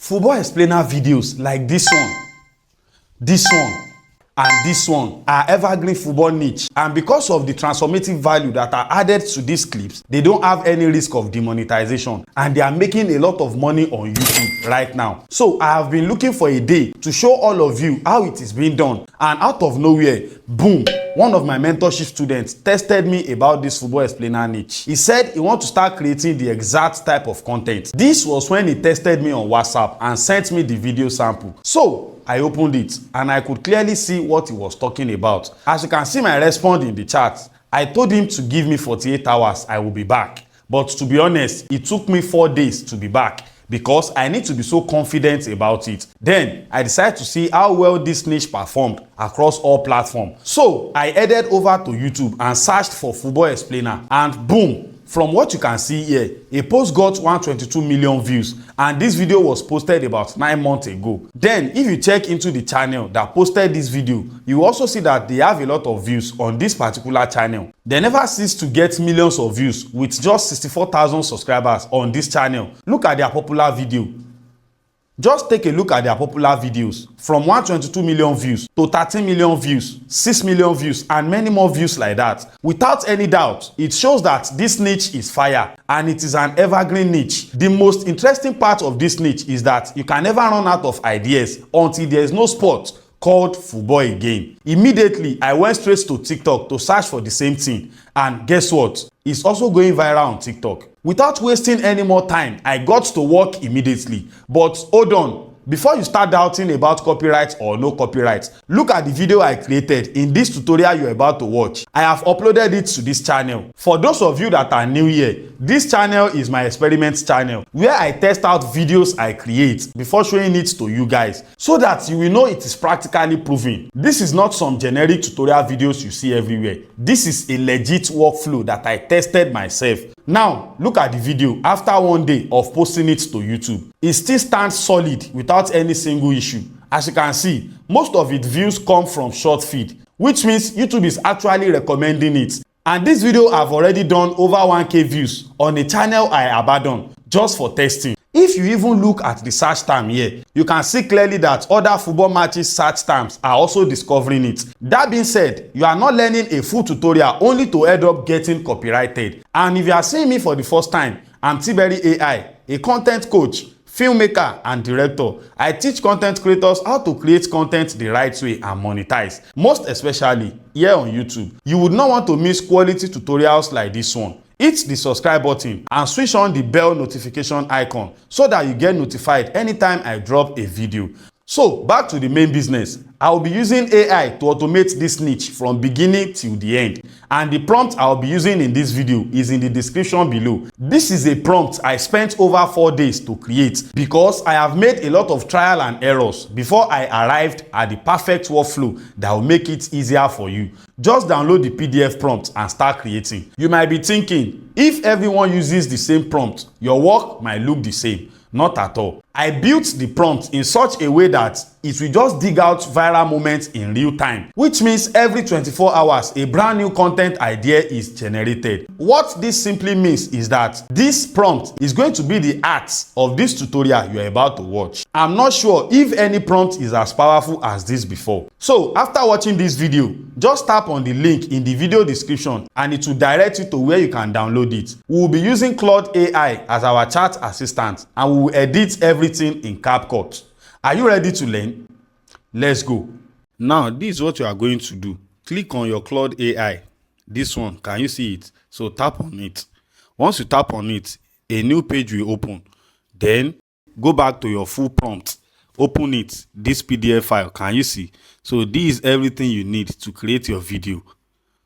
Football explainer videos like this one, and this one are evergreen football niche, and because of the transformative value that are added to these clips, they don't have any risk of demonetization, and they are making a lot of money on YouTube right now. So I have been looking for a day to show all of you how it is being done, and out of nowhere, boom, one of my mentorship students tested me about this football explainer niche. He said he wants to start creating the exact type of content. This was when he tested me on WhatsApp and sent me the video sample. So I opened it and I could clearly see what he was talking about. As you can see my response in the chat, I told him to give me 48 hours, I will be back. But to be honest, it took me 4 days to be back because I need to be so confident about it. Then I decided to see how well this niche performed across all platforms. So I headed over to YouTube and searched for football explainer, and boom, from what you can see here, a post got 122 million views, and this video was posted about 9 months ago. Then if you check into the channel that posted this video, you also see that they have a lot of views on this particular channel. They never cease to get millions of views with just 64,000 subscribers on this channel. Look at their popular video. Just take a look at their popular videos, from 122 million views to 13 million views, 6 million views, and many more views like that. Without any doubt, it shows that this niche is fire and it is an evergreen niche. The most interesting part of this niche is that you can never run out of ideas until there is no sport called football again. Immediately, I went straight to TikTok to search for the same thing, and guess what? It's also going viral on TikTok. Without wasting any more time, I got to work immediately. But hold on, before you start doubting about copyright or no copyright, look at the video I created in this tutorial you're about to watch. I have uploaded it to this channel. For those of you that are new here, this channel is my experiment channel where I test out videos I create before showing it to you guys so that you will know it is practically proven. This is not some generic tutorial videos you see everywhere. This is a legit workflow that I tested myself. Now, look at the video after 1 day of posting it to YouTube. It still stands solid without any single issue. As you can see, most of its views come from short feed, which means YouTube is actually recommending it. And this video I've already done over 1k views on a channel I abandoned just for testing. If you even look at the search term here, you can see clearly that other football matches search terms are also discovering it. That being said, you are not learning a full tutorial only to end up getting copyrighted. And if you are seeing me for the first time, I'm Tberry AI, a content coach, filmmaker, and director. I teach content creators how to create content the right way and monetize, most especially here on YouTube. You would not want to miss quality tutorials like this one. Hit the subscribe button and switch on the bell notification icon so that you get notified anytime I drop a video. So back to the main business. I will be using AI to automate this niche from beginning till the end, and the prompt I will be using in this video is in the description below. This is a prompt I spent over 4 days to create because I have made a lot of trial and errors before I arrived at the perfect workflow that will make it easier for you. Just download the PDF prompt and start creating. You might be thinking, if everyone uses the same prompt, your work might look the same. Not at all. I built the prompt in such a way that it will just dig out viral moments in real time, which means every 24 hours a brand new content idea is generated. What this simply means is that this prompt is going to be the art of this tutorial you are about to watch. I'm not sure if any prompt is as powerful as this before. So after watching this video, just tap on the link in the video description and it will direct you to where you can download it. We will be using Claude AI as our chat assistant, and we will edit everything in CapCut. Are you ready to learn? Let's go. Now, this is what you are going to do. Click on your Claude AI. This one, can you see it? So tap on it. Once you tap on it, a new page will open. Then go back to your full prompt. Open it, this PDF file. Can you see? So this is everything you need to create your video.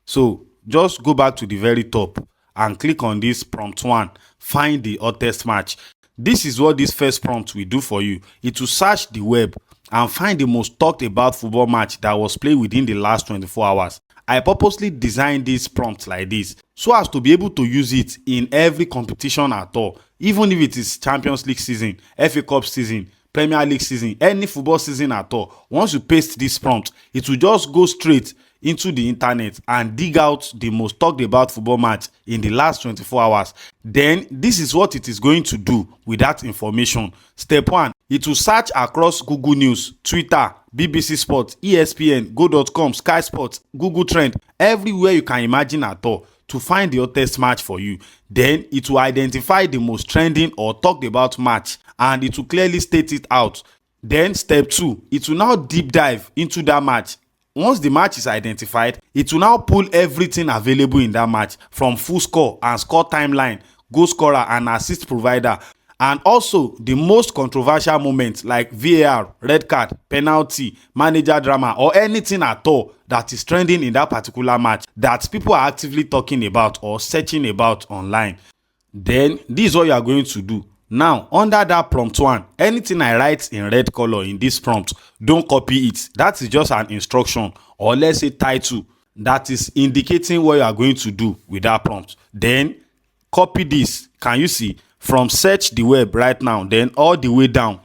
So just go back to the very top and click on this prompt 1. Find the hottest match. This is what this first prompt will do for you. It will search the web and find the most talked about football match that was played within the last 24 hours. I purposely designed this prompt like this so as to be able to use it in every competition at all, even if it is Champions League season, FA Cup season, Premier League season, any football season at all. Once you paste this prompt, it will just go straight into the internet and dig out the most talked about football match in the last 24 hours, then this is what it is going to do with that information. Step 1, it will search across Google News, Twitter, BBC Sports, ESPN, Go.com, Sky Sports, Google Trend, everywhere you can imagine at all to find the hottest match for you. Then it will identify the most trending or talked about match and it will clearly state it out. Then step 2, it will now deep dive into that match. Once the match is identified, it will now pull everything available in that match from full score and score timeline, goal scorer and assist provider, and also the most controversial moments like VAR, red card, penalty, manager drama, or anything at all that is trending in that particular match that people are actively talking about or searching about online. Then this is what you are going to do. Now, under that prompt 1, anything I write in red color in this prompt, don't copy it. That is just an instruction, or let's say title, that is indicating what you are going to do with that prompt. Then copy this. Can you see? From search the web right now, then all the way down.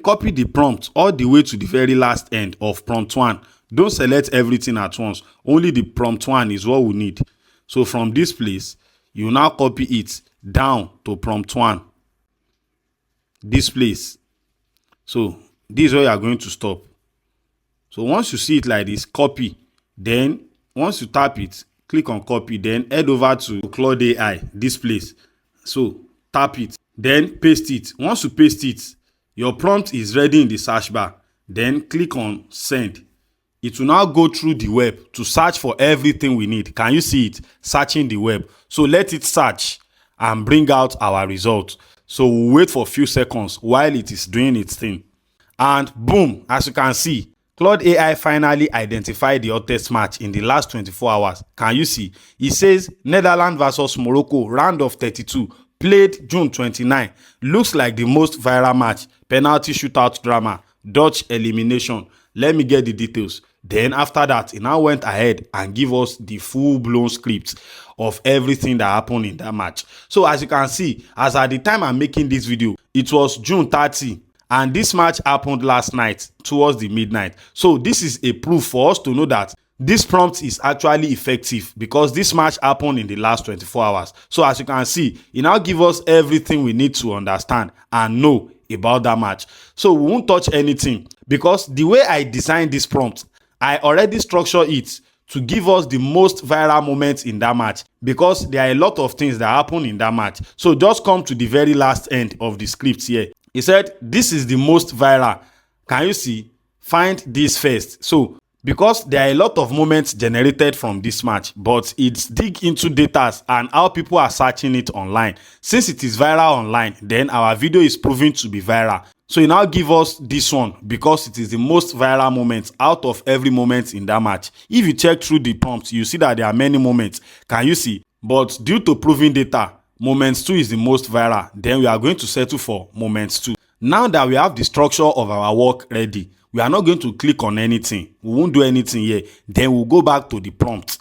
Copy the prompt all the way to the very last end of prompt 1. Don't select everything at once. Only the prompt 1 is what we need. So from this place, you now copy it down to prompt 1. This place. So this is where you are going to stop. So once you see it like this, copy. Then once you tap it, click on copy, then head over to Claude AI, this place. So tap it, then paste it. Once you paste it, your prompt is ready in the search bar. Then click on send. It will now go through the web to search for everything we need. Can you see it? Searching the web. So let it search and bring out our result. So we'll wait for a few seconds while it is doing its thing. And boom, as you can see, Claude AI finally identified the hottest match in the last 24 hours. Can you see? It says Netherlands versus Morocco, round of 32, played June 29. Looks like the most viral match. Penalty shootout drama, Dutch elimination. Let me get the details. Then after that, he now went ahead and give us the full-blown script of everything that happened in that match. So as you can see, as at the time I'm making this video, it was June 30. And this match happened last night towards the midnight. So this is a proof for us to know that this prompt is actually effective because this match happened in the last 24 hours. So as you can see, it now gives us everything we need to understand and know about that match. So we won't touch anything because the way I designed this prompt, I already structured it to give us the most viral moments in that match because there are a lot of things that happen in that match. So just come to the very last end of the script here. He said, this is the most viral. Can you see? Find this first. So because there are a lot of moments generated from this match, but it's dig into data and how people are searching it online. Since it is viral online, then our video is proving to be viral. So he now give us this one because it is the most viral moment out of every moment in that match. If you check through the prompt, you see that there are many moments. Can you see? But due to proving data, moments 2 is the most viral. Then we are going to settle for moments 2. Now that we have the structure of our work ready, we are not going to click on anything. We won't do anything here. Then we'll go back to the prompt.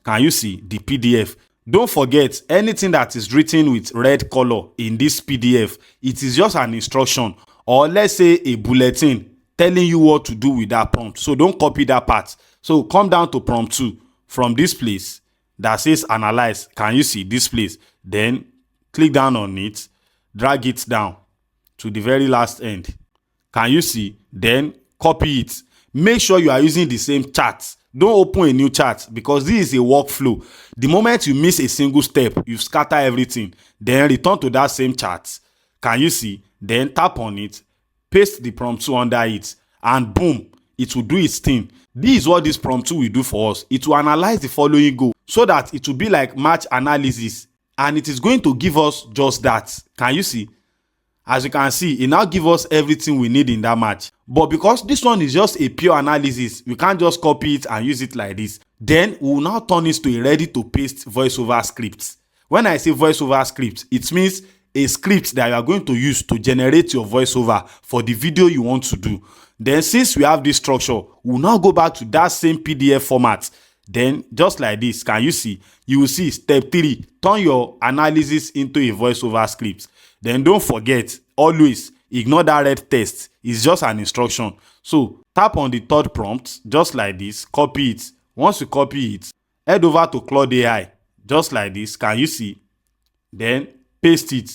Can you see the PDF? Don't forget, anything that is written with red color in this PDF, it is just an instruction or let's say a bulletin telling you what to do with that prompt. So don't copy that part. So come down to prompt 2 from this place that says analyze. Can you see this place? Then click down on it, drag it down to the very last end. Can you see? Then copy it. Make sure you are using the same chart. Don't open a new chart because this is a workflow. The moment you miss a single step, you scatter everything. Then return to that same chart. Can you see? Then tap on it, paste the prompt 2 under it, and boom, it will do its thing. This is what this prompt 2 will do for us. It will analyze the following goal so that it will be like match analysis, and it is going to give us just that. Can you see? As you can see, it now gives us everything we need in that match. But because this one is just a pure analysis, we can't just copy it and use it like this. Then we will now turn it to a ready to paste voiceover script. When I say voiceover script, it means a script that you are going to use to generate your voiceover for the video you want to do. Then since we have this structure, we'll now go back to that same PDF format. Then just like this, can you see? You will see step 3, turn your analysis into a voiceover script. Then don't forget, always ignore that red text. It's just an instruction. So tap on the third prompt, just like this, copy it, Once you copy it, head over to Claude AI, just like this. Can you see? Then paste it,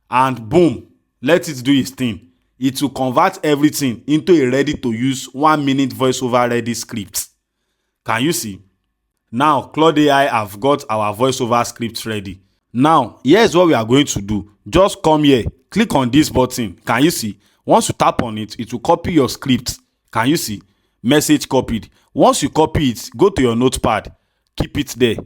and boom, let it do its thing. It will convert everything into a ready to use 1 minute voiceover ready script. Can you see? Now Claude AI have got our voiceover script ready. Now here's what we are going to do. Just come here, click on this button. Can you see? Once you tap on it, it will copy your script. Can you see? Message copied. Once you copy it, go to your notepad, keep it there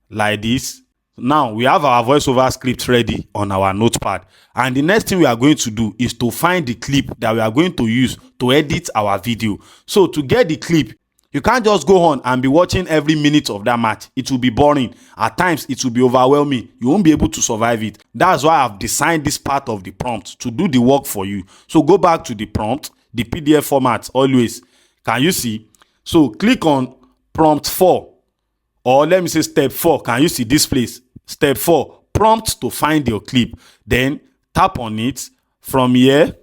like this. Now we have our voiceover script ready on our notepad, and the next thing we are going to do is to find the clip that we are going to use to edit our video. So to get the clip, you can't just go on and be watching every minute of that match. It will be boring. At times it will be overwhelming. You won't be able to survive it. That's why I've designed this part of the prompt to do the work for you. So go back to the prompt, the PDF format always. Can you see? So click on prompt 4, or let me say step 4. Can you see this place? Step 4, prompt to find your clip. Then tap on it from here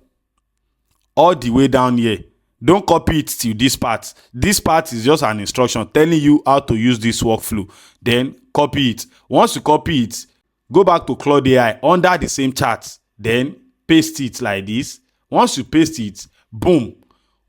all the way down here. Don't copy it to this part. This part is just an instruction telling you how to use this workflow. Then copy it. Once you copy it, go back to Claude AI under the same chart. Then paste it like this. Once you paste it, boom,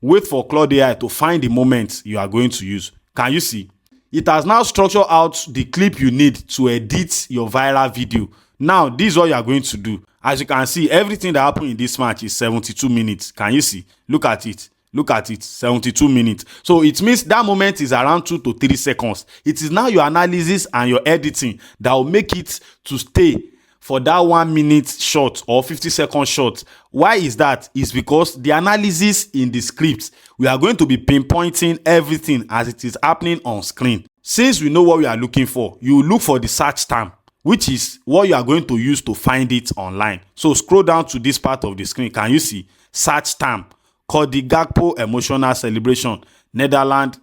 wait for Claude AI to find the moment you are going to use. Can you see? It has now structured out the clip you need to edit your viral video. Now, this is what you are going to do. As you can see, everything that happened in this match is 72 minutes. Can you see? Look at it. Look at it, 72 minutes. So it means that moment is around 2 to 3 seconds. It is now your analysis and your editing that will make it to stay for that 1 minute shot or 50-second shot. Why is that? It's because the analysis in the script, we are going to be pinpointing everything as it is happening on screen. Since we know what we are looking for, you look for the search term, which is what you are going to use to find it online. So scroll down to this part of the screen. Can you see? Search term called the Gakpo Emotional Celebration, Netherlands,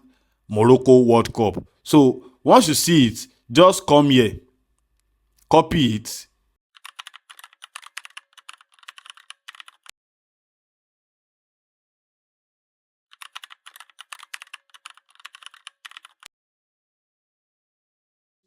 Morocco World Cup. So once you see it, just come here, copy it,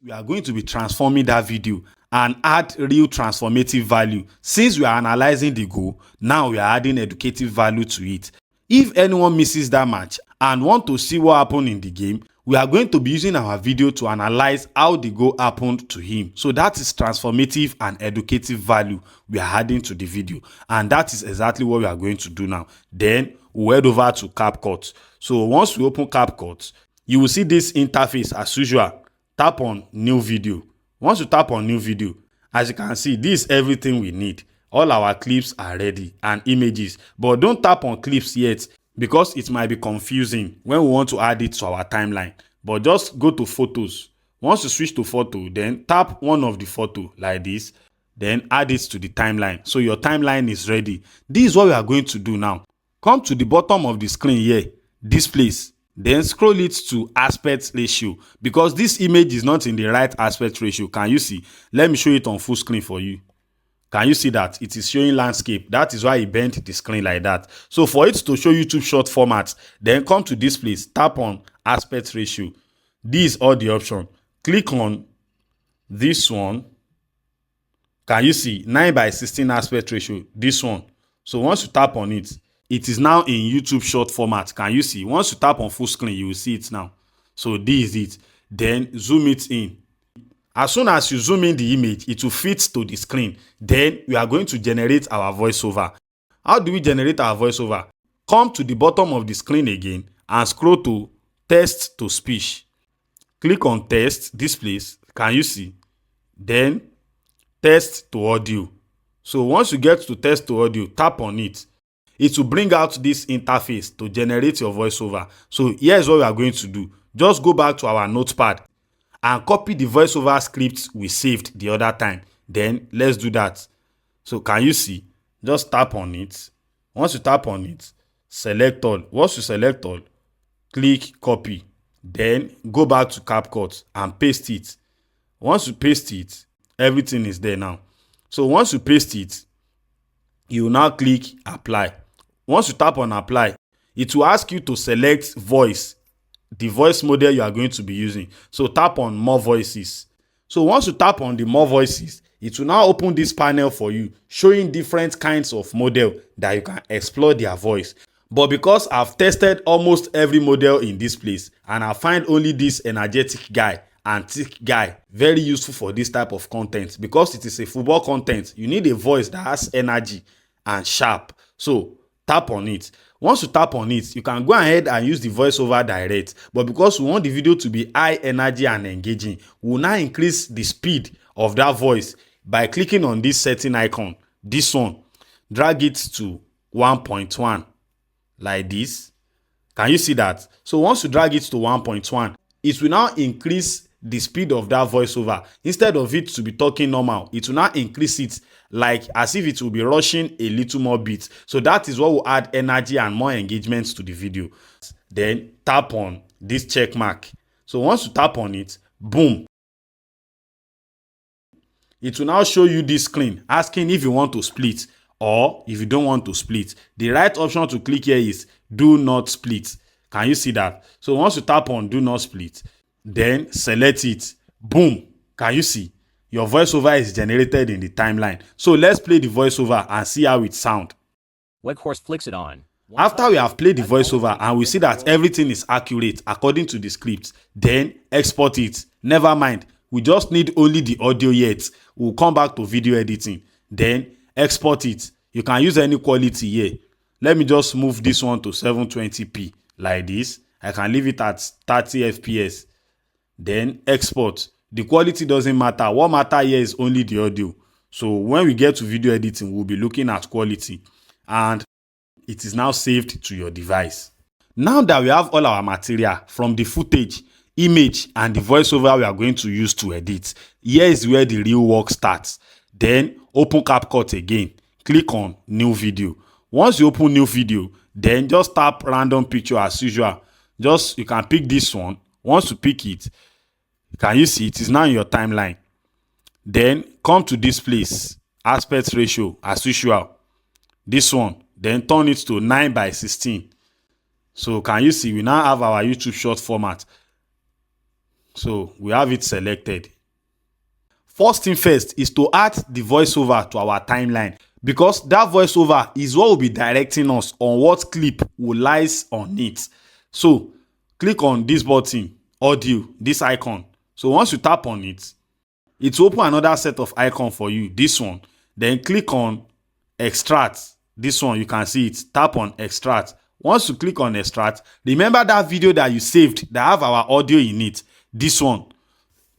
we are going to be transforming that video and add real transformative value. Since we are analyzing the goal, now we are adding educative value to it. If anyone misses that match and want to see what happened in the game, we are going to be using our video to analyze how the goal happened to him. So that is transformative and educative value we are adding to the video. And that is exactly what we are going to do now. Then we'll head over to CapCut. So once we open CapCut, you will see this interface as usual. Tap on new video. Once you tap on new video, as you can see, this is everything we need. All our clips are ready and images, but don't tap on clips yet because it might be confusing when we want to add it to our timeline. But just go to photos. Once you switch to photo, then tap one of the photo like this, then add it to the timeline. So your timeline is ready. This is what we are going to do now. Come to the bottom of the screen here, this place. Then scroll it to aspect ratio because this image is not in the right aspect ratio. Can you see? Let me show it on full screen for you. Can you see that? It is showing landscape. That is why it bent the screen like that. So for it to show YouTube short format, then come to this place, tap on aspect ratio. This is all the option. Click on this one. Can you see? 9:16 aspect ratio. This one. So once you tap on it, it is now in YouTube short format. Can you see? Once you tap on full screen, you will see it now. So this is it. Then zoom it in. As soon as you zoom in the image, it will fit to the screen. Then we are going to generate our voiceover. How do we generate our voiceover? Come to the bottom of the screen again and scroll to text to speech. Click on text, this place. Can you see? Then text to audio. So once you get to text to audio, tap on it. It will bring out this interface to generate your voiceover. So here's what we are going to do. Just go back to our notepad and copy the voiceover script we saved the other time. Then let's do that. So can you see? Just tap on it. Once you tap on it, select all. Once you select all, click copy. Then go back to CapCut and paste it. Once you paste it, everything is there now. So once you paste it, you will now click apply. Once you tap on apply, it will ask you to select voice the voice model you are going to be using. So tap on more voices. So once you tap on the more voices, it will now open this panel for you, showing different kinds of model that you can explore their voice. But because I've tested almost every model in this place and I find only this energetic guy and thick guy very useful for this type of content, because it is a football content, you need a voice that has energy and sharp. So tap on it. Once you tap on it, you can go ahead and use the voiceover direct. But because we want the video to be high energy and engaging, we will now increase the speed of that voice by clicking on this setting icon, this one. Drag it to 1.1 like this. Can you see that? So once you drag it to 1.1, it will now increase the speed of that voiceover. Instead of it to be talking normal, it will now increase it like as if it will be rushing a little more bit. So that is what will add energy and more engagement to the video. Then tap on this check mark. So once you tap on it, boom, it will now show you this screen asking if you want to split or if you don't want to split. The right option to click here is do not split. Can you see that? So once you tap on do not split, then select it. Boom. Can you see? Your voiceover is generated in the timeline. So let's play the voiceover and see how it sounds. Weghorst flicks it on. After we have played the voiceover and we see that everything is accurate according to the script, then export it. Never mind, we just need only the audio yet. We'll come back to video editing. Then export it. You can use any quality here. Let me just move this one to 720p like this. I can leave it at 30 fps. Then export. The quality doesn't matter. What matters here is only the audio. So when we get to video editing, we'll be looking at quality. And it is now saved to your device. Now that we have all our material from the footage, image, and the voiceover we are going to use to edit, here is where the real work starts. Then open CapCut again. Click on new video. Once you open new video, then just tap random picture as usual. You can pick this one. Once you pick it, can you see it is now in your timeline? Then come to this place, aspect ratio as usual. This one, then turn it to 9:16. So can you see we now have our YouTube short format? So we have it selected. First thing first is to add the voiceover to our timeline, because that voiceover is what will be directing us on what clip will lies on it. So click on this button, audio, this icon. So once you tap on it, it will open another set of icon for you, this one. Then click on extract. This one, you can see it. Tap on extract. Once you click on extract, remember that video that you saved that have our audio in it. This one,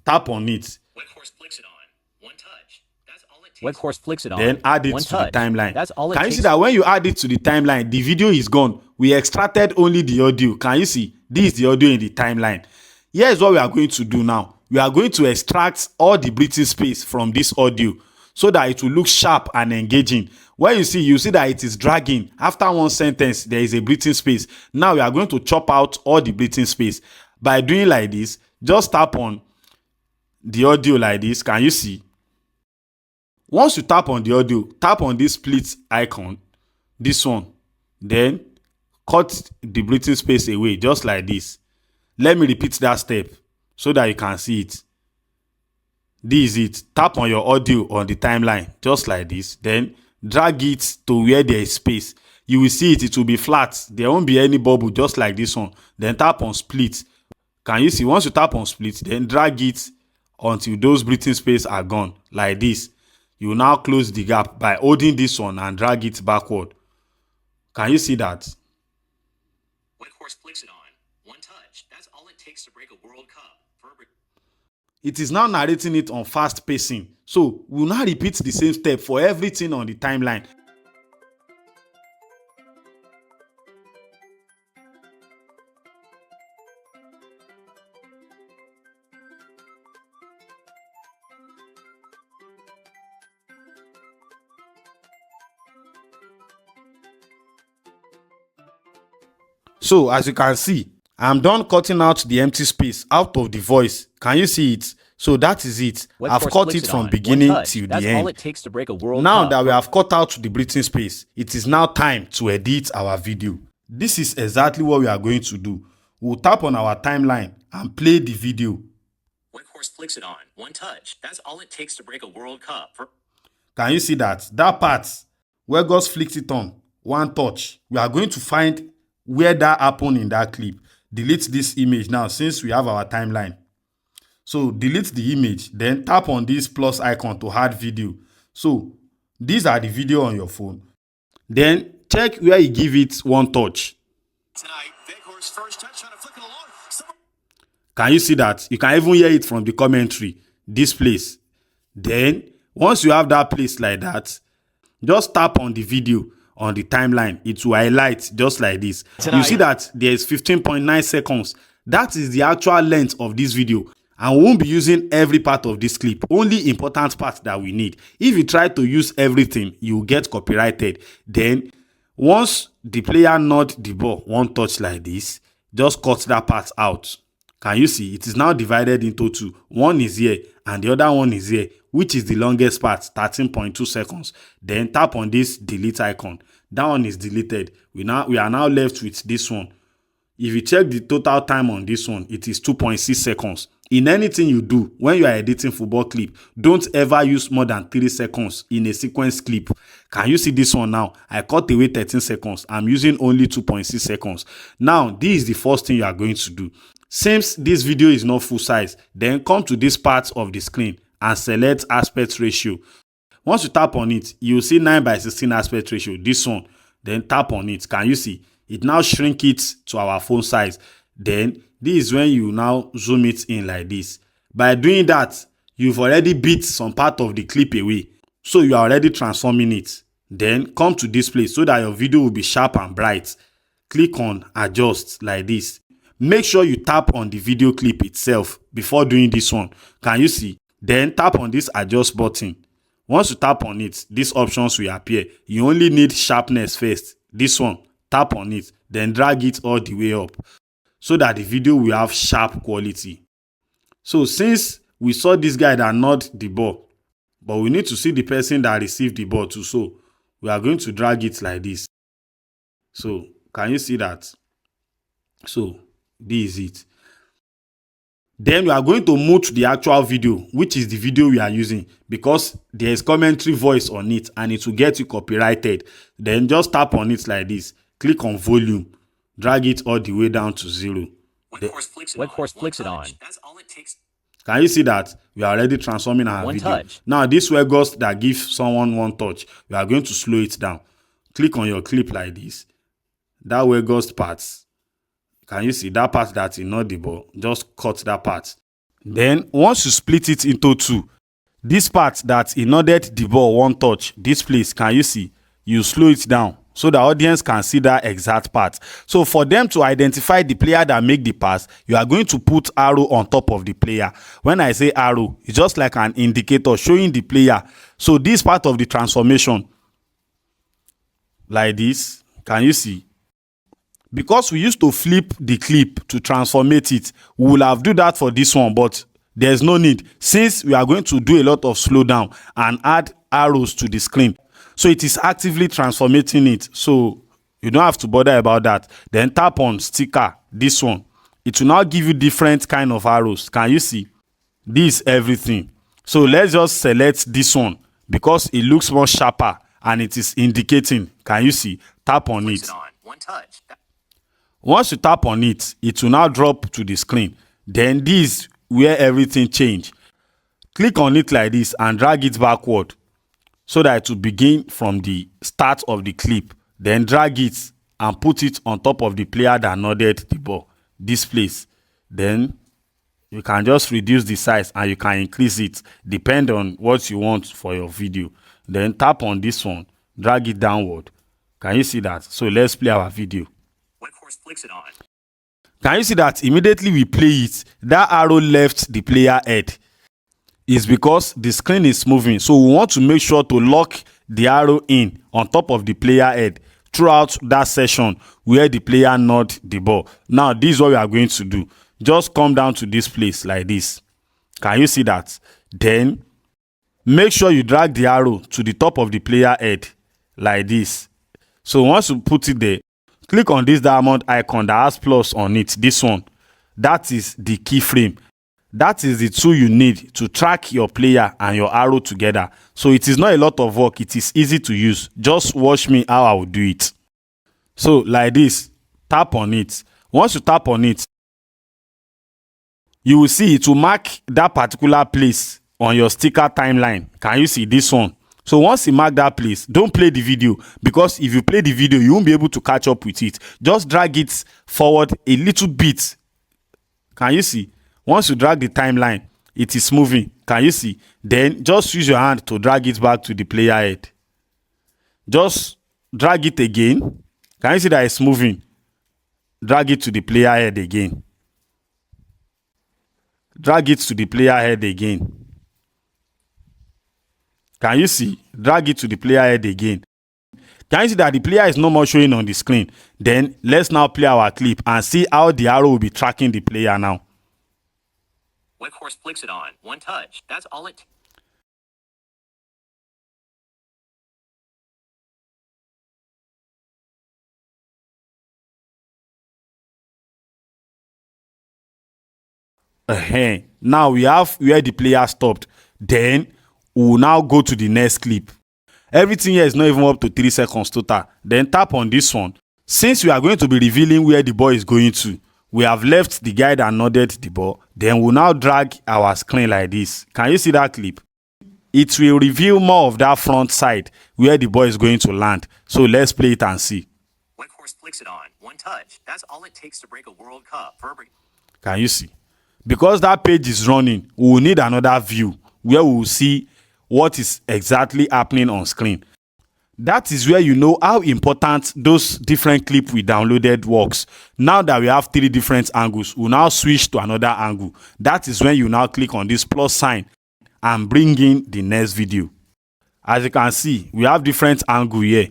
tap on it. Weghorst flicks it on. One touch. That's all it takes. Weghorst flicks it on. Then add it One to touch. the timeline. That's all it Can takes. you see that when you add it to the timeline, the video is gone? We extracted only the audio. Can you see? This is the audio in the timeline. Here is what we are going to do now. We are going to extract all the breathing space from this audio so that it will look sharp and engaging. When you see that it is dragging. After one sentence, there is a breathing space. Now we are going to chop out all the breathing space. By doing like this, just tap on the audio like this. Can you see? Once you tap on the audio, tap on this split icon, this one. Then cut the breathing space away, just like this. Let me repeat that step so that you can see it. This is it. Tap on your audio on the timeline, just like this. Then drag it to where there is space. You will see it. It will be flat. There won't be any bubble, just like this one. Then tap on split. Can you see? Once you tap on split, then drag it until those breathing space are gone, like this. You will now close the gap by holding this one and drag it backward. Can you see that? Weghorst flicks it on. One touch. That's all it takes to break a World Cup. It is now narrating it on fast pacing. So we'll now repeat the same step for everything on the timeline. So as you can see, I'm done cutting out the empty space out of the voice. Can you see it? So that is it. I've cut it from beginning till the end. All it takes to break a World Now Cup. that we have cut out the breathing space, it is now time to edit our video. This is exactly what we are going to do. We'll tap on our timeline and play the video. When horse flicks it on, one touch. That's all it takes to break a World Cup. Can you see that? That part where Gus flicks it on, one touch. We are going to find where that happened in that clip. Delete this image now since we have our timeline. So delete the image, then tap on this plus icon to add video. So these are the video on your phone. Then check where you give it one touch. Tonight, big horse first touch trying to flick it along. Can you see that? You can even hear it from the commentary. This place. Then once you have that place like that, just tap on the video on the timeline. It will highlight just like this. You see that there is 15.9 seconds. That is the actual length of this video. And we won't be using every part of this clip, only important parts that we need. If you try to use everything, you will get copyrighted. Then once the player nod the ball one touch like this, just cut that part out. Can you see? It is now divided into two. One is here and the other one is here, which is the longest part, 13.2 seconds. Then tap on this delete icon. That one is deleted. We are now left with this one. If you check the total time on this one, it is 2.6 seconds. In anything you do, when you are editing football clip, don't ever use more than 3 seconds in a sequence clip. Can you see this one now? I cut away 13 seconds. I'm using only 2.6 seconds. Now, this is the first thing you are going to do. Since this video is not full size, then come to this part of the screen and select aspect ratio. Once you tap on it, you'll see 9:16 aspect ratio, this one. Then tap on it. Can you see? It now shrink it to our phone size. Then this is when you now zoom it in like this. By doing that, you've already beat some part of the clip away. So you are already transforming it. Then come to this place so that your video will be sharp and bright. Click on adjust like this. Make sure you tap on the video clip itself before doing this one. Can you see? Then tap on this adjust button. Once you tap on it, these options will appear. You only need sharpness first. This one, tap on it, then drag it all the way up so that the video will have sharp quality. So since we saw this guy that nod the ball, but we need to see the person that received the ball too. So we are going to drag it like this. So can you see that? So this is it. Then we are going to move to the actual video, which is the video we are using, because there is commentary voice on it and it will get you copyrighted. Then just tap on it like this. Click on volume. Drag it all the way down to 0. When horse flicks it on, that's all it takes. Can you see that? We are already transforming our One video. touch. Now this way goes that gives someone one touch. We are going to slow it down. Click on your clip like this. That way goes parts. Can you see that part that's inaudible? Just cut that part. Then once you split it into two, this part that nodded the ball one touch, this place, can you see? You slow it down so the audience can see that exact part. So for them to identify the player that make the pass, you are going to put arrow on top of the player. When I say arrow, it's just like an indicator showing the player. So this part of the transformation, like this, can you see? Because we used to flip the clip to transformate it, we will have do that for this one, but there's no need since we are going to do a lot of slowdown and add arrows to the screen. So it is actively transforming it. So you don't have to bother about that. Then tap on sticker, this one. It will now give you different kind of arrows. Can you see? This everything. So let's just select this one because it looks more sharper and it is indicating. Can you see? Tap on it. One touch. Once you tap on it, it will now drop to the screen. Then this where everything change. Click on it like this and drag it backward so that it will begin from the start of the clip. Then drag it and put it on top of the player that nodded the ball. This place. Then you can just reduce the size and you can increase it. Depend on what you want for your video. Then tap on this one. Drag it downward. Can you see that? So let's play our video. When horse flicks it on. Can you see that immediately we play it, that arrow left the player head? It's because the screen is moving. So we want to make sure to lock the arrow in on top of the player head throughout that session where the player nod the ball. Now, this is what we are going to do. Just come down to this place like this. Can you see that? Then make sure you drag the arrow to the top of the player head like this. So once you put it there, click on this diamond icon that has plus on it, this one. That is the keyframe. That is the tool you need to track your player and your arrow together. So it is not a lot of work. It is easy to use. Just watch me how I will do it. So like this, tap on it. Once you tap on it, you will see it will mark that particular place on your sticker timeline. Can you see this one? So once you mark that place, don't play the video, because if you play the video, you won't be able to catch up with it. Just drag it forward a little bit. Can you see? Once you drag the timeline, it is moving. Can you see? Then just use your hand to drag it back to the player head. Just drag it again. Can you see that it's moving? Drag it to the player head again. Drag it to the player head again. Can you see? Drag it to the player head again. Can you see that the player is no more showing on the screen? Then let's now play our clip and see how the arrow will be tracking the player now. Horse flicks it on. One touch. That's all it Now we have where the player stopped. Then we will now go to the next clip. Everything here is not even up to 3 seconds total. Then tap on this one. Since we are going to be revealing where the ball is going to, we have left the guy that nodded the ball. Then we'll now drag our screen like this. Can you see that clip? It will reveal more of that front side where the ball is going to land. So let's play it and see. Horse flicks it on. One touch. That's all it takes to break a World Cup. Can you see? Because that page is running, we will need another view where we will see what is exactly happening on screen. That is where you know how important those different clips we downloaded works. Now that we have 3 different angles, we'll now switch to another angle. That is when you now click on this plus sign and bring in the next video. As you can see, we have different angle here.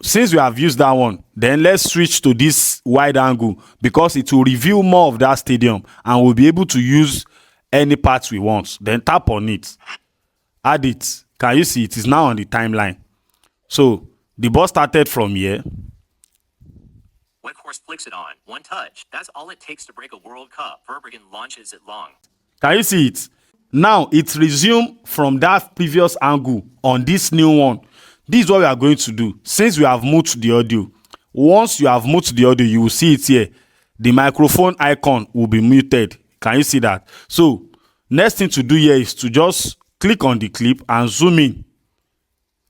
Since we have used that one, then let's switch to this wide angle, because it will reveal more of that stadium and we'll be able to use any parts we want. Then tap on it. Add it. Can you see? It is now on the timeline. So the ball started from here. Horse flicks it on. One touch. That's all it takes to break a World Cup. Launches it long. Can you see it? Now it resumed from that previous angle on this new one. This is what we are going to do. Since we have moved to the audio, once you have moved to the audio, you will see it here. The microphone icon will be muted. Can you see that? So next thing to do here is to just click on the clip and zoom in.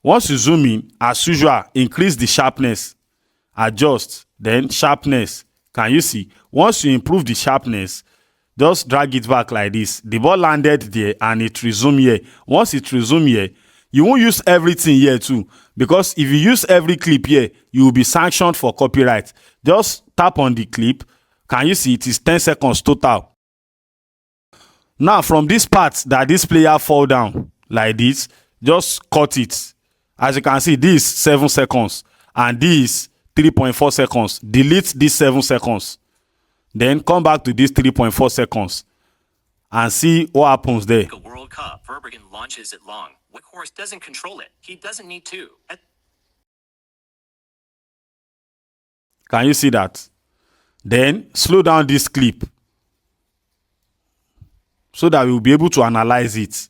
Once you zoom in, as usual, increase the sharpness, adjust, then sharpness. Can you see? Once you improve the sharpness, just drag it back like this. The ball landed there and it resumed here. Once it resumed here, you won't use everything here too, because if you use every clip here, you will be sanctioned for copyright. Just tap on the clip. Can you see? It is 10 seconds total. Now from this part that this player fall down like this, just cut it. As you can see, this 7 seconds and this 3.4 seconds. Delete this 7 seconds. Then come back to this 3.4 seconds and see what happens there. A World Cup. Verbruggen launches it long. Horse doesn't control it. He doesn't need to. Can you see that? Then slow down this clip so that we'll be able to analyze it.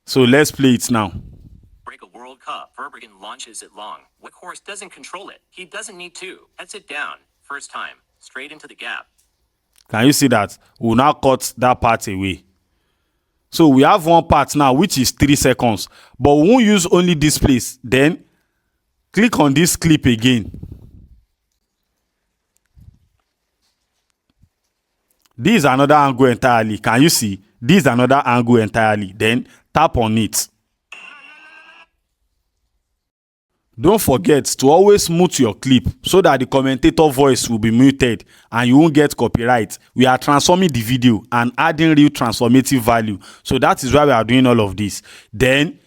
So let's play it now. Break a World Cup. Verbruggen launches it long. Horse doesn't control it. He doesn't need to. Heads it down. First time. Straight into the gap. Can you see that? We'll now cut that part away. So we have one part now, which is 3 seconds. But we won't use only this place. Then click on this clip again. This is another angle entirely. Can you see? This is another angle entirely. Then tap on it. Don't forget to always mute your clip so that the commentator voice will be muted and you won't get copyright. We are transforming the video and adding real transformative value. So that is why we are doing all of this. Then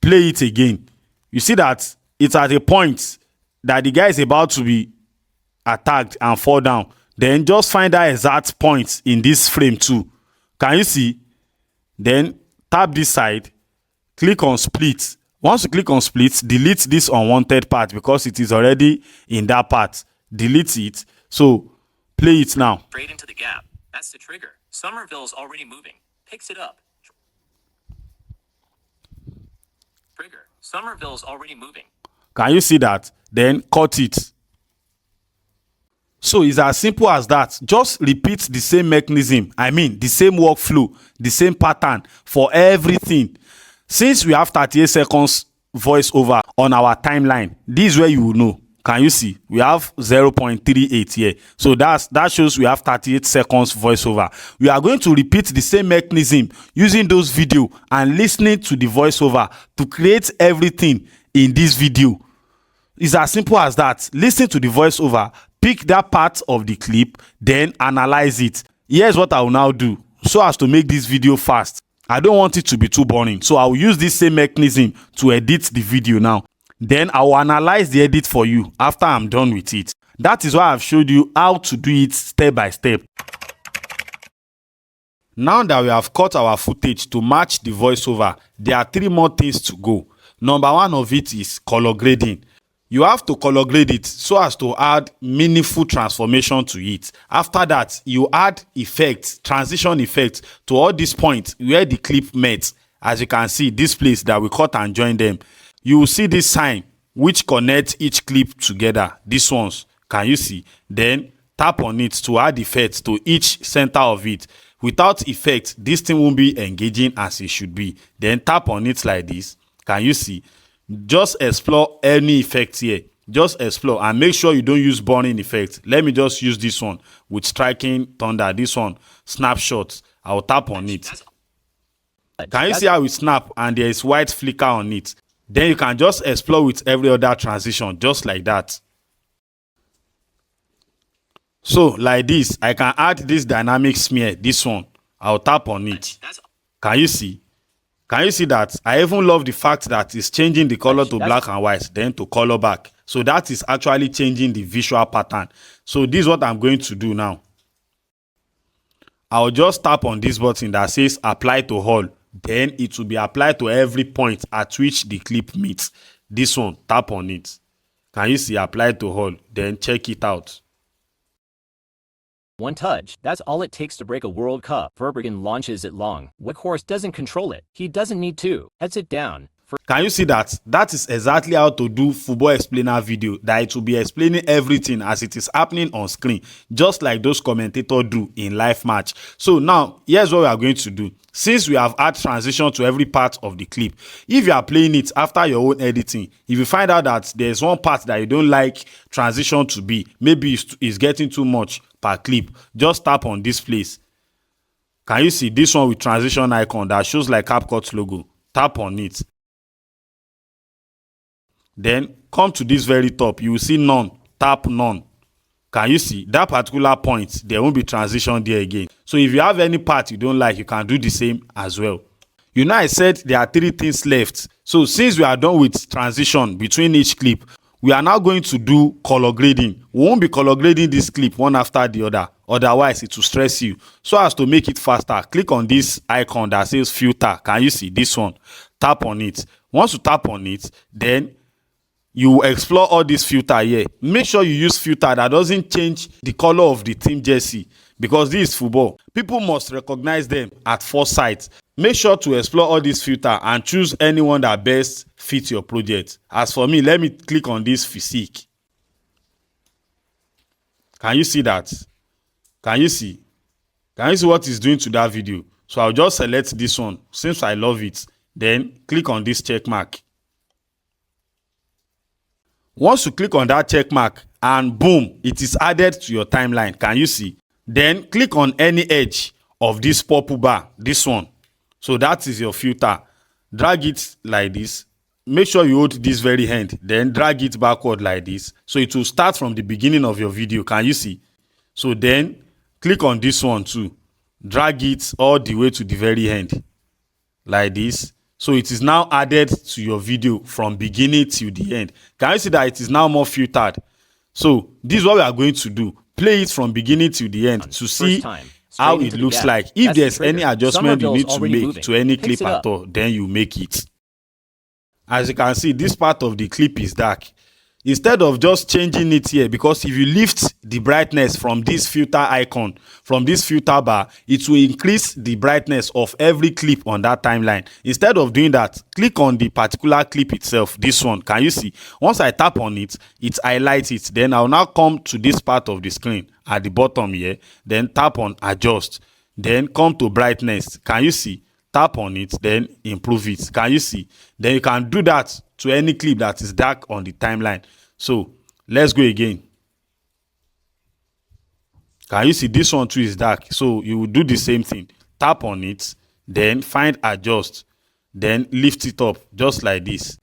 play it again. You see that it's at a point that the guy is about to be attacked and fall down. Then just find that exact point in this frame too. Can you see? Then tap this side, click on split. Once you click on split, delete this unwanted part because it is already in that part. delete it. So play it now. Straight into the gap. That's the trigger. Somerville's already moving. Picks it up. Trigger. Somerville's already moving. Can you see that? Then cut it. So it's as simple as that. Just repeat the same mechanism. I mean, the same workflow, the same pattern for everything. Since we have 38 seconds voiceover on our timeline, this is where you will know. Can you see? We have 0.38 here. So that shows we have 38 seconds voiceover. We are going to repeat the same mechanism using those video and listening to the voiceover to create everything in this video. It's as simple as that. Listen to the voiceover, pick that part of the clip, then analyze it. Here's what I will now do so as to make this video fast. I don't want it to be too boring, so I will use this same mechanism to edit the video now. Then I will analyze the edit for you after I'm done with it. That is why I've showed you how to do it step by step. Now that we have cut our footage to match the voiceover, there are 3 more things to go. Number 1 of it is color grading. You have to color grade it so as to add meaningful transformation to it. After that, you add effects, transition effects to all these points where the clip met. As you can see, this place that we cut and join them. You will see this sign which connects each clip together. These ones, can you see? Then tap on it to add effects to each center of it. Without effect, this thing won't be engaging as it should be. Then tap on it like this. Can you see? Just explore any effect here. Just explore and make sure you don't use burning effect. Let me just use this one with striking thunder. This one, snapshot. I'll tap on it. Can you see how it snap and there is white flicker on it? Then you can just explore with every other transition, just like that. So like this, I can add this dynamic smear. This one, I'll tap on it. Can you see? Can you see that? I even love the fact that it's changing the color to black and white, then to color back. So that is actually changing the visual pattern. So this is what I'm going to do now. I'll just tap on this button that says apply to all. Then it will be applied to every point at which the clip meets. This one, tap on it. Can you see apply to all? Then check it out. One touch. That's all it takes to break a World Cup. Verbruggen launches it long. Workhorse doesn't control it. He doesn't need to. Heads it down. Can you see that? That is exactly how to do football explainer video. That it will be explaining everything as it is happening on screen. Just like those commentators do in live match. So now, here's what we are going to do. Since we have added transition to every part of the clip, if you are playing it after your own editing, if you find out that there's one part that you don't like transition to be, maybe it's getting too much per clip, just tap on this place. Can you see this one with transition icon that shows like CapCut logo? Tap on it. Then come to this very top. You will see none. Tap none. Can you see that particular point? There won't be transition there again. So if you have any part you don't like, you can do the same as well. You know, I said there are 3 things left. So since we are done with transition between each clip, we are now going to do color grading. We won't be color grading this clip one after the other. Otherwise, it will stress you. So as to make it faster, click on this icon that says filter. Can you see this one? Tap on it. Once you tap on it, then you explore all this filter here. Make sure you use filter that doesn't change the color of the team jersey, because this is football. People must recognize them at first sight. Make sure to explore all this filter and choose anyone that best fits your project. As for me, let me click on this physique. Can you see that? Can you see? Can you see what it's doing to that video? So I'll just select this one since I love it. Then click on this check mark. Once you click on that check mark and boom, it is added to your timeline. Can you see? Then click on any edge of this purple bar, this one. So that is your filter. Drag it like this. Make sure you hold this very hand. Then drag it backward like this. So it will start from the beginning of your video. Can you see? So then click on this one too. Drag it all the way to the very end like this. So it is now added to your video from beginning till the end. Can you see that it is now more filtered? So this is what we are going to do. Play it from beginning till the end to see how it looks like. If there's any adjustment you need to make to any clip at all, then you make it. As you can see, this part of the clip is dark. instead of just changing it here, because if you lift the brightness from this filter icon, from this filter bar, it will increase the brightness of every clip on that timeline. Instead of doing that, click on the particular clip itself, this one. Can you see? Once I tap on it, it highlights it. Then I'll now come to this part of the screen at the bottom here, then tap on adjust, then come to brightness. Can you see? Tap on it, then improve it. Can you see? Then you can do that to any clip that is dark on the timeline. So let's go again. Can you see? This one too is dark. So you will do the same thing. Tap on it, then find adjust, then lift it up just like this.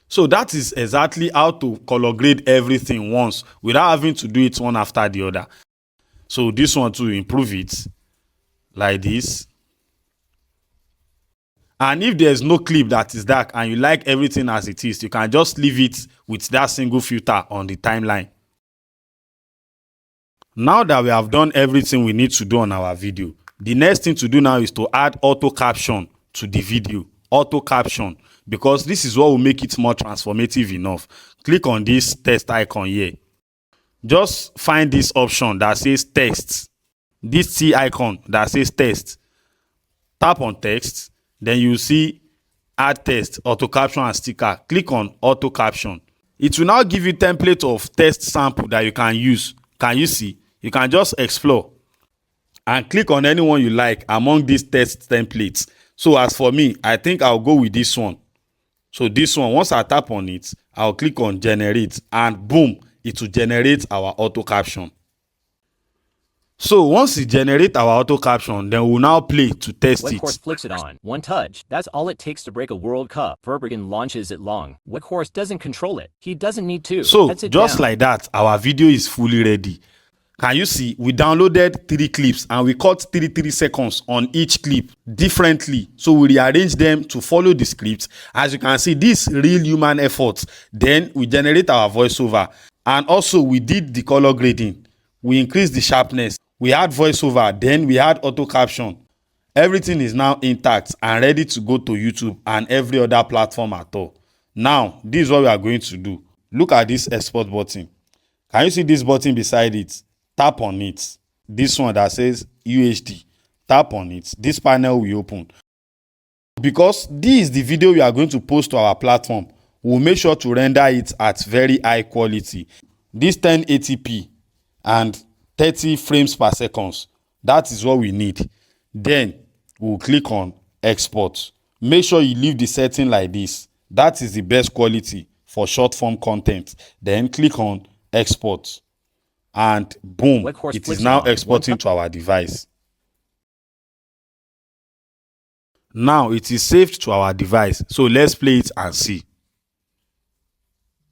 So that is exactly how to color grade everything once without having to do it one after the other. So this one to improve it like this. And if there's no clip that is dark and you like everything as it is, you can just leave it with that single filter on the timeline. Now that we have done everything we need to do on our video, the next thing to do now is to add auto caption to the video. Auto caption, because this is what will make it more transformative enough. Click on this text icon here. Just find this option that says text. This T icon that says text. Tap on text. Then you see add text, auto caption and sticker. Click on auto caption. It will now give you template of text sample that you can use. Can you see? You can just explore and click on any one you like among these text templates. So as for me, I think I'll go with this one. So this one, once I tap on it, I'll click on generate and boom, it will generate our auto caption. So once it generates our auto caption, then we'll now play to test it. Weghorst flicks it on. One touch. That's all it takes to break a World Cup. Verbruggen launches it long. Weghorst doesn't control it. He doesn't need to. So just like that, our video is fully ready. Can you see? We downloaded 3 clips and we cut 3 seconds on each clip differently. So we rearrange them to follow the script. As you can see, this real human effort. Then we generate our voiceover. And also we did the color grading. We increased the sharpness. We had voiceover, then we had auto caption. Everything is now intact and ready to go to YouTube and every other platform at all. Now, this is what we are going to do. Look at this export button. Can you see this button beside it? Tap on it. This one that says UHD. Tap on it. This panel will open. Because this is the video we are going to post to our platform, we'll make sure to render it at very high quality. This 1080p and 30 frames per second. That is what we need. Then we'll click on export. Make sure you leave the setting like this. That is the best quality for short form content. Then click on export. And boom, it is now exporting to our device. Now it is saved to our device. So let's play it and see.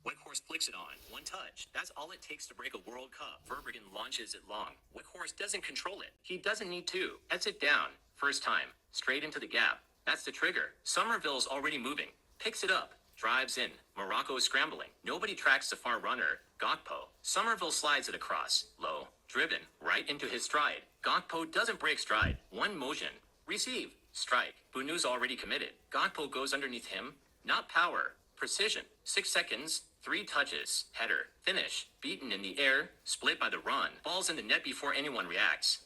Weghorst flicks it on. One touch. That's all it takes to break a World Cup. Verbruggen launches it long. Weghorst doesn't control it. He doesn't need to. Heads it down. First time. Straight into the gap. That's the trigger. Somerville's already moving. Picks it up. Drives in. Morocco is scrambling. Nobody tracks the far runner. Gakpo. Somerville slides it across. Low. Driven. Right into his stride. Gakpo doesn't break stride. One motion. Receive. Strike. Bunu's already committed. Gakpo goes underneath him. Not power. Precision. 6 seconds. 3 touches. Header. Finish. Beaten in the air. Split by the run. Balls in the net before anyone reacts.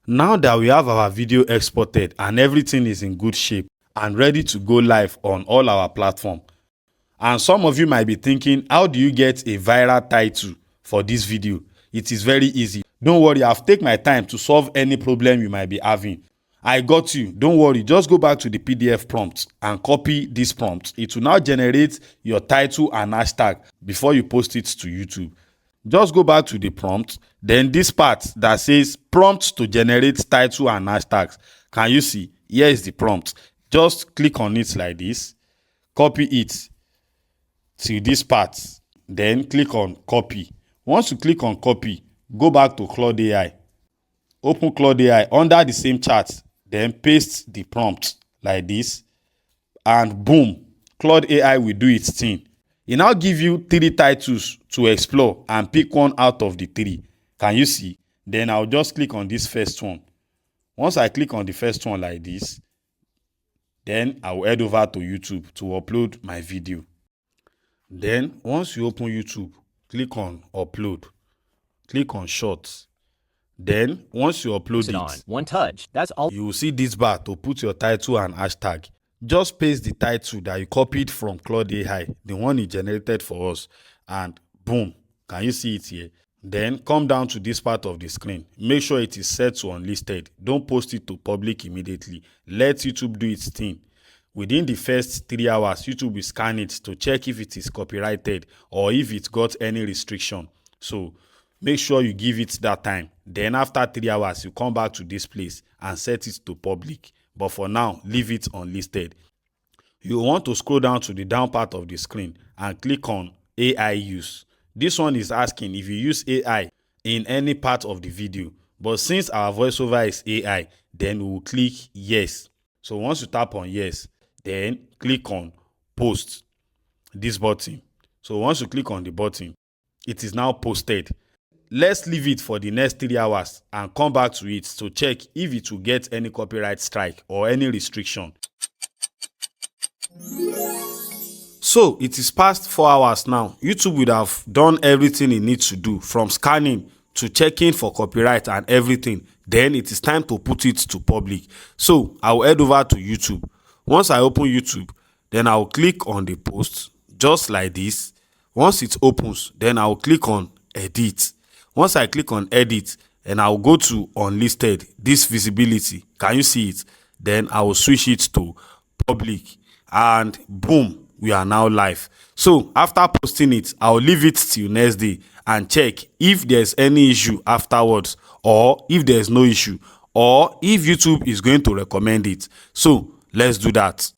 Now that we have our video exported and everything is in good shape and ready to go live on all our platforms, and some of you might be thinking, how do you get a viral title for this video? It is very easy. Don't worry, I've taken my time to solve any problem you might be having. I got you. Don't worry. Just go back to the PDF prompt and copy this prompt. It will now generate your title and hashtag before you post it to YouTube. Just go back to the prompt. Then this part that says prompt to generate title and hashtags. Can you see? Here is the prompt. Just click on it like this. Copy it to this part. Then click on copy. Once you click on copy, go back to Claude AI. Open Claude AI under the same chart. Then paste the prompt like this. And boom, Claude AI will do its thing. It now give you 3 titles to explore and pick one out of the 3. Can you see? Then I'll just click on this first one. Once I click on the first one like this, then I will head over to YouTube to upload my video. Then once you open YouTube, click on upload, click on shorts. Then once you upload it, One touch. That's all. you will see this bar to put your title and hashtag. Just paste the title that you copied from Claude AI, the one he generated for us, and boom, can you see it here? Then come down to this part of the screen. Make sure it is set to unlisted. Don't post it to public immediately. Let YouTube do its thing. Within the first 3 hours, YouTube will scan it to check if it is copyrighted or if it got any restriction. So make sure you give it that time. Then after 3 hours, you come back to this place and set it to public. But for now, leave it unlisted. You want to scroll down to the down part of the screen and click on AI use. This one is asking if you use AI in any part of the video. But since our voiceover is AI, then we will click yes. So once you tap on yes, then click on post, this button. So once you click on the button, it is now posted. Let's leave it for the next 3 hours and come back to it to check if it will get any copyright strike or any restriction. So it is past 4 hours now. YouTube would have done everything it needs to do, from scanning to checking for copyright and everything. Then it is time to put it to public. So I will head over to YouTube. Once I open YouTube, then I will click on the post just like this. Once it opens, then I will click on edit. Once I click on edit, and I will go to unlisted, this visibility. Can you see it? Then I will switch it to public, and boom, we are now live. So after posting it, I'll leave it till next day and check if there's any issue afterwards, or if there's no issue, or if YouTube is going to recommend it. So let's do that.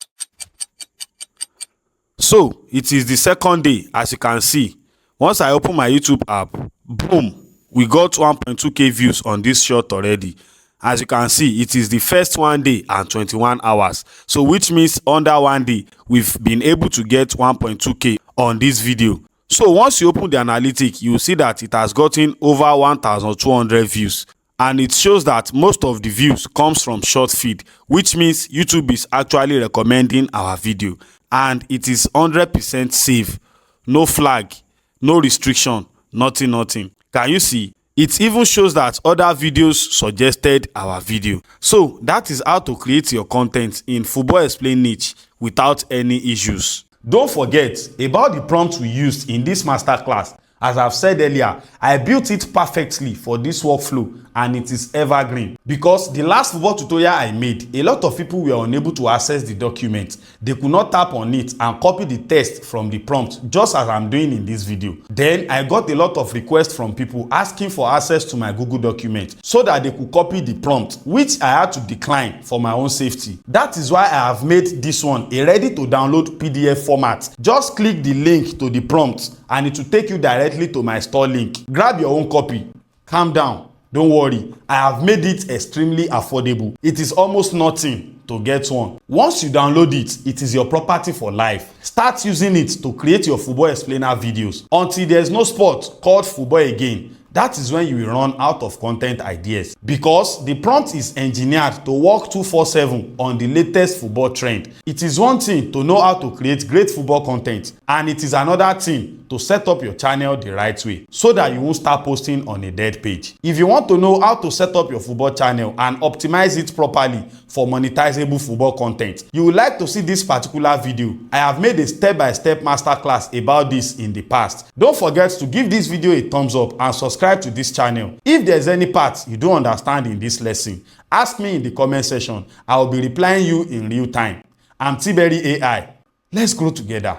So it is the second day. As you can see, once I open my YouTube app, boom, we got 1.2k views on this short already. As you can see, it is the first 1 day and 21 hours. So which means under 1 day, we've been able to get 1.2k on this video. So once you open the analytics, you will see that it has gotten over 1,200 views. And it shows that most of the views comes from short feed, which means YouTube is actually recommending our video. And it is 100% safe. No flag, no restriction, nothing. Can you see? It even shows that other videos suggested our video. So that is how to create your content in Football Explain niche without any issues. Don't forget about the prompts we used in this masterclass. As I've said earlier, I built it perfectly for this workflow, and it is evergreen. Because the last football tutorial I made, a lot of people were unable to access the document. They could not tap on it and copy the text from the prompt, just as I'm doing in this video. Then I got a lot of requests from people asking for access to my Google document so that they could copy the prompt, which I had to decline for my own safety. That is why I have made this one a ready to download PDF format. Just click the link to the prompt and it will take you directly to my store link. Grab your own copy. Calm down. Don't worry. I have made it extremely affordable. It is almost nothing to get one. Once you download it, it is your property for life. Start using it to create your Football Explainer videos until there is no sport called football again. That is when you will run out of content ideas, because the prompt is engineered to work 24/7 on the latest football trend. It is one thing to know how to create great football content, and it is another thing to set up your channel the right way so that you won't start posting on a dead page. If you want to know how to set up your football channel and optimize it properly for monetizable football content, you would like to see this particular video. I have made a step-by-step masterclass about this in the past. Don't forget to give this video a thumbs up and subscribe to this channel. If there's any part you don't understand in this lesson, ask me in the comment section. I will be replying you in real time. I'm Tberry AI. Let's grow together.